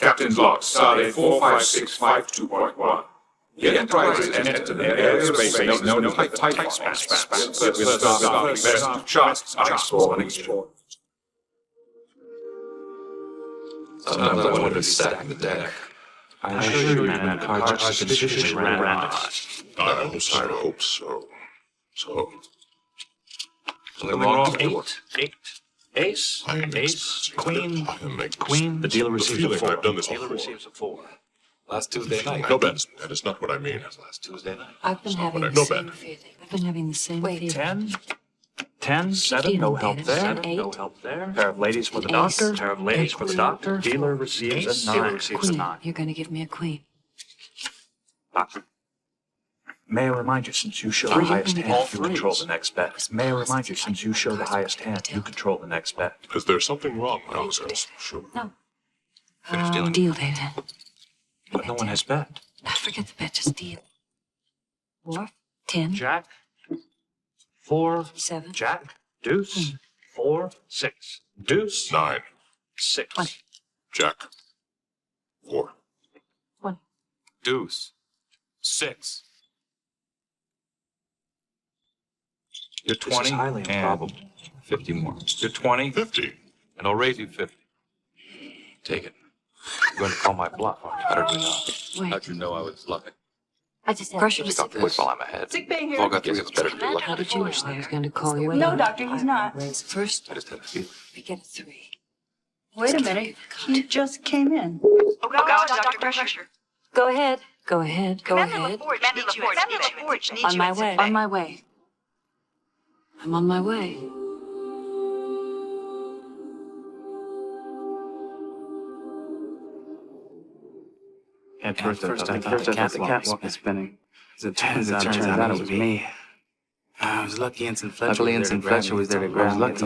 Captain's log, Stardate 45652.1. The Enterprise has entered an area of space known as the Typhon Expanse, where Starfleet vessel charts are explored. Sometimes I wonder if he's stacking the deck. I assure you, man, the cards are sufficiently randomized. I hope so. Something wrong? Eight. Ace, queen. The dealer receives a 4. The dealer receives a 4. Last Tuesday night. No, that is not what I mean. Last Tuesday night. I've been having the same feeling. I've been having the same feeling. 10, 7, no help there. No help there. Pair of ladies for the doctor. Pair of ladies for the doctor. Dealer receives a 9. Dealer receives a 9. You're going to give me a queen. Doctor. May I remind you, since you show the highest hand, you control the next bet. May I remind you, since you show the highest hand, you control the next bet. Is there something wrong, Officers? Sure. No. Finish dealing. Deal, David. But no one has bet. Forget the bet, just deal. 4, 10. Jack. 4, 7. Jack. Deuce. 4, 6. Deuce. 9. 6. 20. Jack. 4. 20. Deuce. 6. You're 20 This is highly improbable. 50 more. You're 20, 50. and I'll raise you 50. Take it. You're going to call my bluff, aren't you? How did we know? Wait. How'd you know I was bluffing? I just pressure to Stop the quick while I'm ahead. Sickbay here. All got 3 it's better to be lucky. How did you know I was going to call you? No, doctor, he's not. First, I just had a feeling. we get a 3. Wait a minute. He just came in. Oh, God, Dr. Pressure. Go ahead. Go ahead. Go Commander ahead. LaForge needs you. Commander LaForge needs On you my at way. Sickbay. On my way. I'm on my way. At first I thought the catwalk was spinning. As it turns out it was me. I was lucky Ensign Fletcher was there to grab me. It's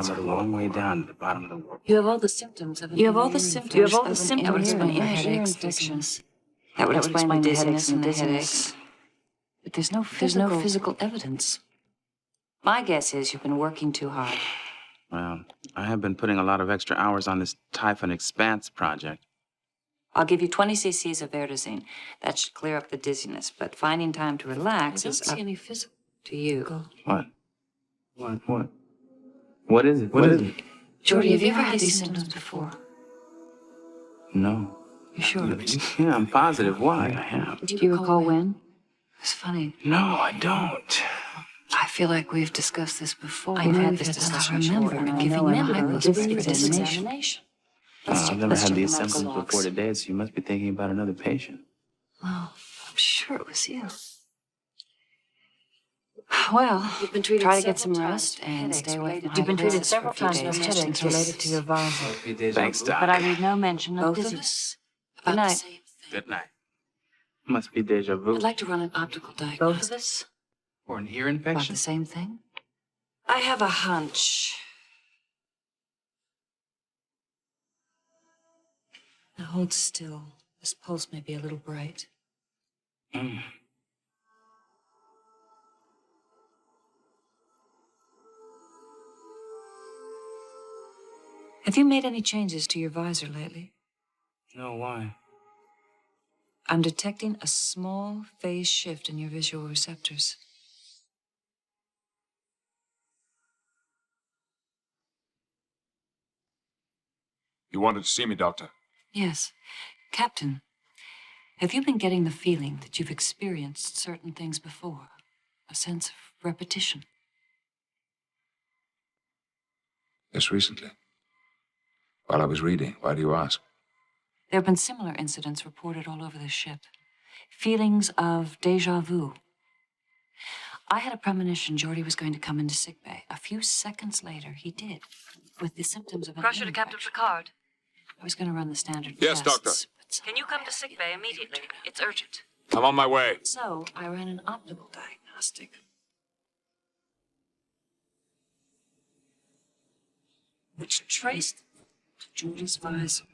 a long way down to the bottom of the world. You have all the symptoms of an ear infection. That would explain the dizziness and the headaches. But there's no physical evidence. My guess is you've been working too hard. Well, I have been putting a lot of extra hours on this Typhon Expanse project. I'll give you 20 cc's of Verdazine. That should clear up the dizziness, but finding time to relax is up any physical to you. What? What is it? What is it? Geordi, have you ever had these symptoms before? No. You sure? Yeah, I'm positive. Why? I have. Do you recall when? It's funny. No, I don't. I feel like we've discussed this before. I've had this discussion before. I'm giving them hypothesis examination. I've never had these symptoms before today, so you must be thinking about another patient. Well, I'm sure it was you. Well, try to get some rest and stay away from You've been treated several several times times with headaches related to your visor. Thanks, Doc. But I read no mention of Both of dizziness. us? Good About the night. same thing. Good night. Must be deja vu. I'd like to run an optical Both of diagnosis. us? Or an ear About infection. the same thing? I have a hunch. Now hold still. This pulse may be a little bright. Have you made any changes to your visor lately? No, why? I'm detecting a small phase shift in your visual receptors. You wanted to see me, Doctor? Yes. Captain, have you been getting the feeling that you've experienced certain things before? A sense of repetition? Yes, recently. While I was reading. Why do you ask? There have been similar incidents reported all over the ship. Feelings of déjà vu. I had a premonition Geordi was going to come into sickbay. A few seconds later, he did, with the symptoms of an Pressure to Captain Picard. I was going to run the standard Yes, tests, Doctor. but Can you come to sickbay immediately? It's urgent. I'm on my way. so I ran an optical diagnostic. Which traced to Geordi's visor.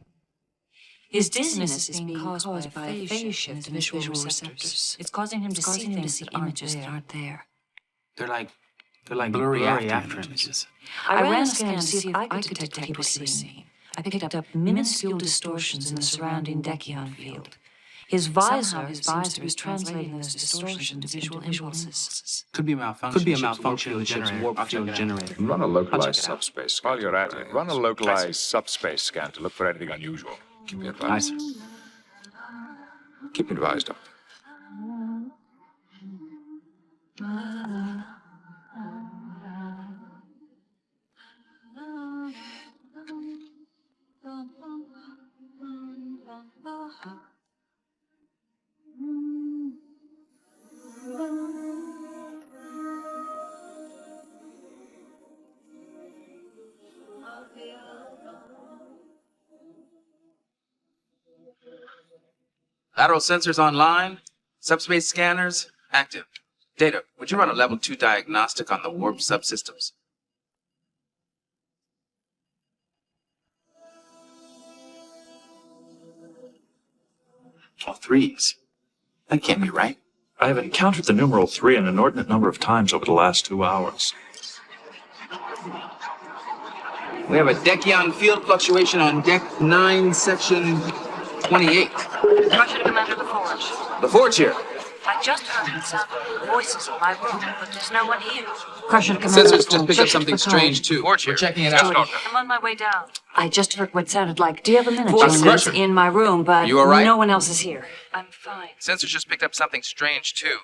His dizziness is being caused by a phase shift in his visual receptors. It's causing him to see things that aren't there. They're like blurry after images. I ran a scan to see if I could detect what he was seeing. I picked up minuscule distortions in the surrounding Dekion field. His visor is translating those distortions into visual impulses. Could be a malfunction of the ship's warp field generator. Run a localized check it out. subspace scan. While you're at it, run a localized subspace scan to look for anything unusual. Keep me Aye, advised. sir. Keep me advised, Doctor. Lateral sensors online. Subspace scanners active. Data, would you run a level 2 diagnostic on the warp subsystems? All threes. That can't be right. I have encountered the numeral 3 an inordinate number of times over the last 2 hours. We have a Dekion field fluctuation on deck 9, section 28. Crusher to Commander LaForge. The forge here. I just heard some voices in my room, but there's no one here. Crusher to Commander Sensors just LaForge. picked up something Picard. strange, too. We're checking it out. I'm on my way down. I just heard what sounded like, do you have a minute? Voices. Voices in my room, but You all right? no one else is here. I'm fine. Sensors just picked up something strange, too.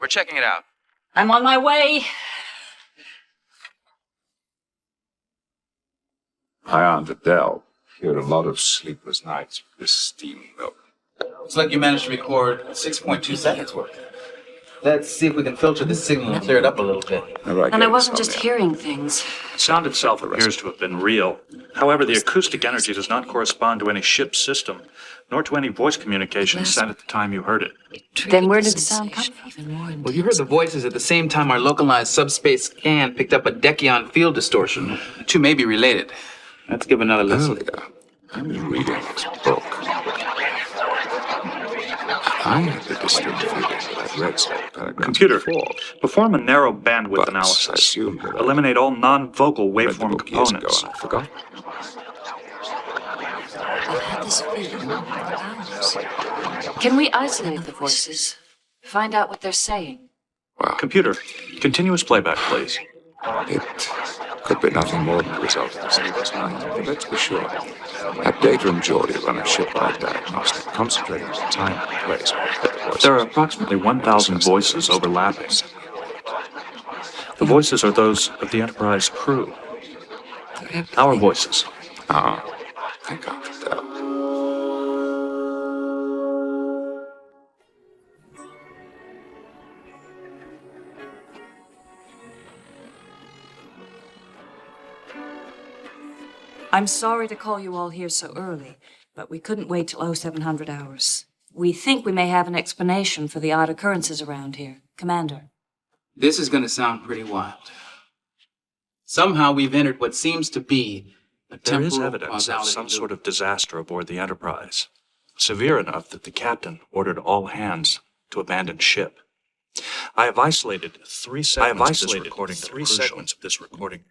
We're checking it out. I'm on my way. Ion to Dell. You had a lot of sleepless nights with this steam milk. Looks like you managed to record 6.2 seconds worth. Let's see if we can filter the signal and clear it up a little bit. And I wasn't just hearing things. Sound itself appears to have been real. However, the acoustic energy does not correspond to any ship system, nor to any voice communication sent at the time you heard it. Then where did the sound come from? Well, you heard the voices at the same time our localized subspace scan picked up a Dekion field distortion. The two may be related. Let's give another listen. Earlier, I was reading this book. I had the distinct feeling that I'd read some paragraphs Computer, before. perform a narrow bandwidth But I analysis. assumed that I Eliminate all non-vocal read the waveform book years ago components. and I forgot. I've had this feeling for hours. Can we isolate the voices? Find out what they're saying? Well, Computer, continuous playback, please. it could be nothing more than the result of the sleepless night, but let's be sure. Had Data and Geordi run a ship-wide diagnostic, concentrating on the time and place where the voices. There are approximately 1,000 voices overlapping. The voices are those of the Enterprise crew. Our voices. Ah, thank God for that. I'm sorry to call you all here so early, but we couldn't wait till 0700 hours. We think we may have an explanation for the odd occurrences around here. Commander. This is going to sound pretty wild. Somehow we've entered what seems to be a There is temporal evidence of causality some loop. sort of disaster aboard the Enterprise, severe enough that the captain ordered all hands to abandon ship. I have isolated three segments of this recording.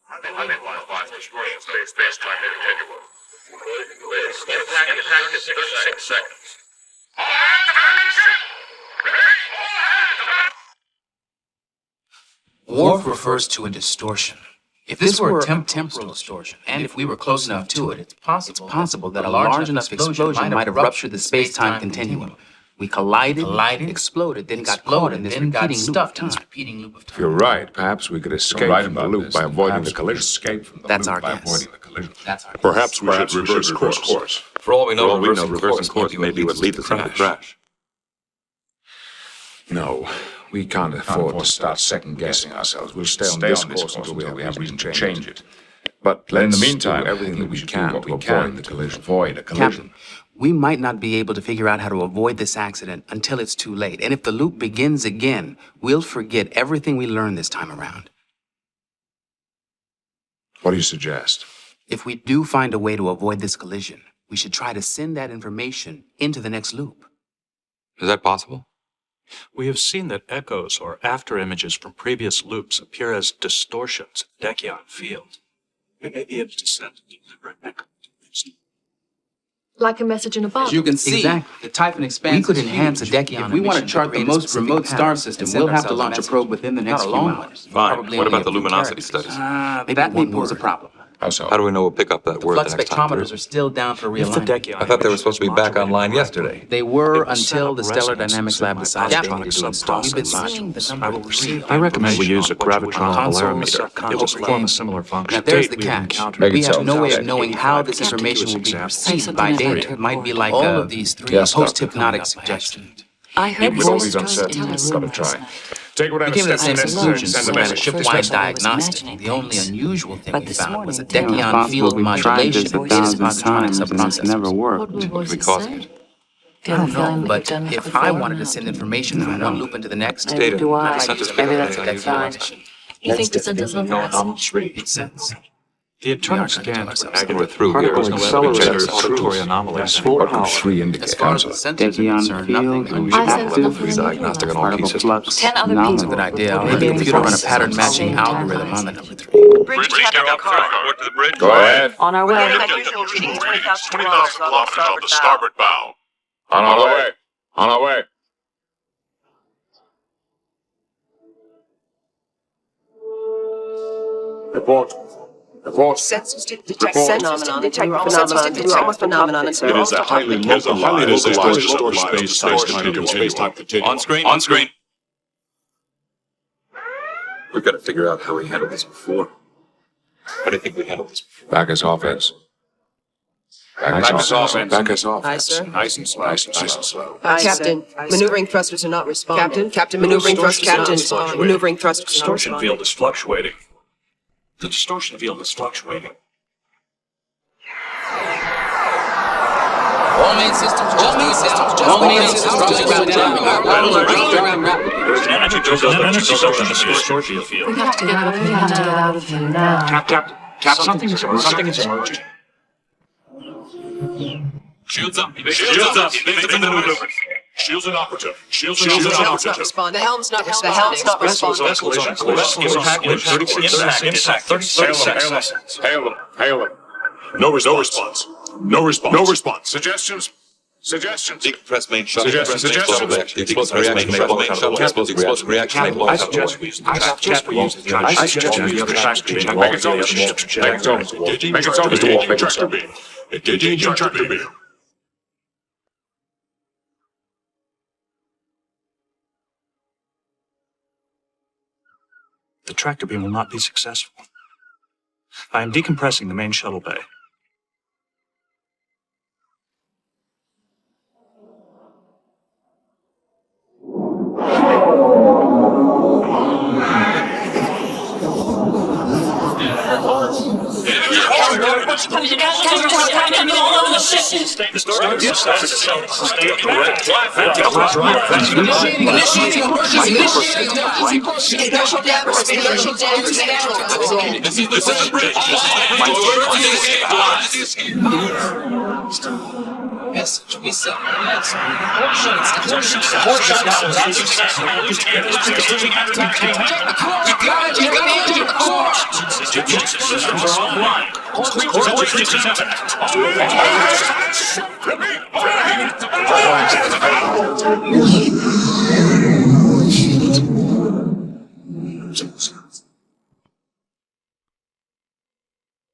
I'm in 1-5 distortion space time continuum. Impact in 36 seconds. Warp refers to a distortion. If this were a temporal distortion, and if we were close enough to it, it's possible that a large enough explosion might have ruptured the space-time continuum. We collided, exploded, then got caught in this repeating loop of time. If you're right, perhaps we could escape from the loop by avoiding the collision. That's our guess. Perhaps we should reverse course. For all we know, reversing course may be what leads us into the crash. No, we can't afford to start second-guessing ourselves. We'll stay on this course until we have reason to change it. But in the meantime, do everything that we can to avoid the collision. Captain, we might not be able to figure out how to avoid this accident until it's too late. And if the loop begins again, we'll forget everything we learned this time around. What do you suggest? If we do find a way to avoid this collision, we should try to send that information into the next loop. Is that possible? We have seen that echoes or after images from previous loops appear as distortions in Dekion field. We may be able to send a deliberate echo. Like a message in a bottle. As you can see, the type and expanse we could enhance a Dekion. If we want to chart the most remote star system, we'll have to launch a probe within the next few months. Fine. Probably What only about the a few luminosity characters. studies? That may pose a problem. How so? How do we know we'll pick up that The word flux the next time spectrometers through? are still down for If the realignment. Dekion I thought they were emission supposed to be is back modulated online correctly, yesterday. They were it will set until up the Stellar resonances Dynamics in Lab my decided to electronic do install. We've been seeing the I number will receive. three. I recommend we use a Console gravitron is polarimeter. It will perform a similar function. Now there's the We've catch. encountered We have so. no way of Okay. knowing how this Captain, information give will us be examples. perceived by data. It might be like all of these three Yes, Doctor. post-hypnotic suggestions. I heard With all voices these uncertainties, tell it's her got to try. last night. Take whatever We came to the steps same conclusion, send the so that message. ship-wide First, I was diagnostic. imagining The only things. unusual thing But we this found morning, was a Terry Dekion field modulation tried with this his positronic subprocessors. never worked. What will voices causing say? it? I don't know, We've but done this if before. I wanted to send information from one loop into the next, Data. Do I? Sent us Maybe a that's a data. good sign. You think to send us a message? makes sense. The atomic We are gonna tell scans were ourselves And we're accurate. through here. Particle There's no evidence accelerators, of auditory truth. anomalies. What could 3 As indicate? far as the sensors are concerned, nothing unusual. I sense nothing He's diagnostic on all key systems. flux. 10 other anomaly. That's a good idea. I'll have the computer run a pattern matching algorithm on the number 3. Bridge captain report to the bridge. Go ahead. On our We're way. getting unusual readings, 20,000 20,000 kilometers on the starboard bow. On our way. On our way. Report. Report. Census detect Report. phenomenon. Detect phenomenon. It is a highly localized distortion space-time continuum. On screen. On screen. We've got to figure out how we handled this before. How do you think we handled this before? Back us offense. Back us offense. Back us offense. Aye, sir. Nice and slow. Nice and slow. Captain, maneuvering thrusters are not responding. Captain, maneuvering thrusters are not responding. Maneuvering thrusters are not Distortion responding. field is fluctuating. The distortion field is fluctuating. All main systems, all main systems, all main systems, There's an energy buildup in the distortion field. We have to get out of here. We have to get out of here now. Tap. Something is emerging. Shields up. Shields up. Shields inoperative. Shields inoperative. The helm's not responding. The helm's not responding. Vessel's on course. Impact. 36 seconds. Hail them. Hail them. No response. No response. Suggestions? Suggestions? Decompress main shuttle. Suggestions? The explosive reaction may blow out. The explosive reaction may blow I out. suggest we use the other tracks to change Make it so. Make it so. Make it so. Injector beam. Engaging injector beam. The tractor beam will not be successful. I am decompressing the main shuttle bay. Message we sent.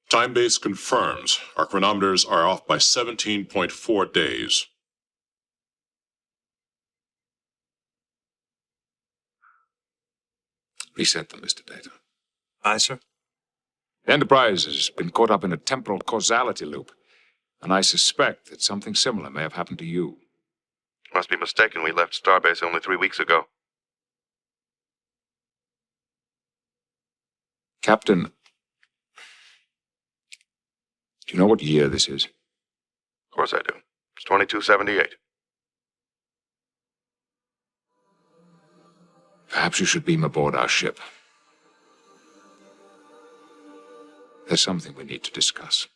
Time base confirms our chronometers are off by 17.4 days. Reset them, Mr. Data. Aye, sir. The Enterprise has been caught up in a temporal causality loop, and I suspect that something similar may have happened to you. Must be mistaken. We left Starbase only 3 weeks ago. Captain, do you know what year this is? Of course I do. It's 2278. Perhaps you should beam aboard our ship. There's something we need to discuss.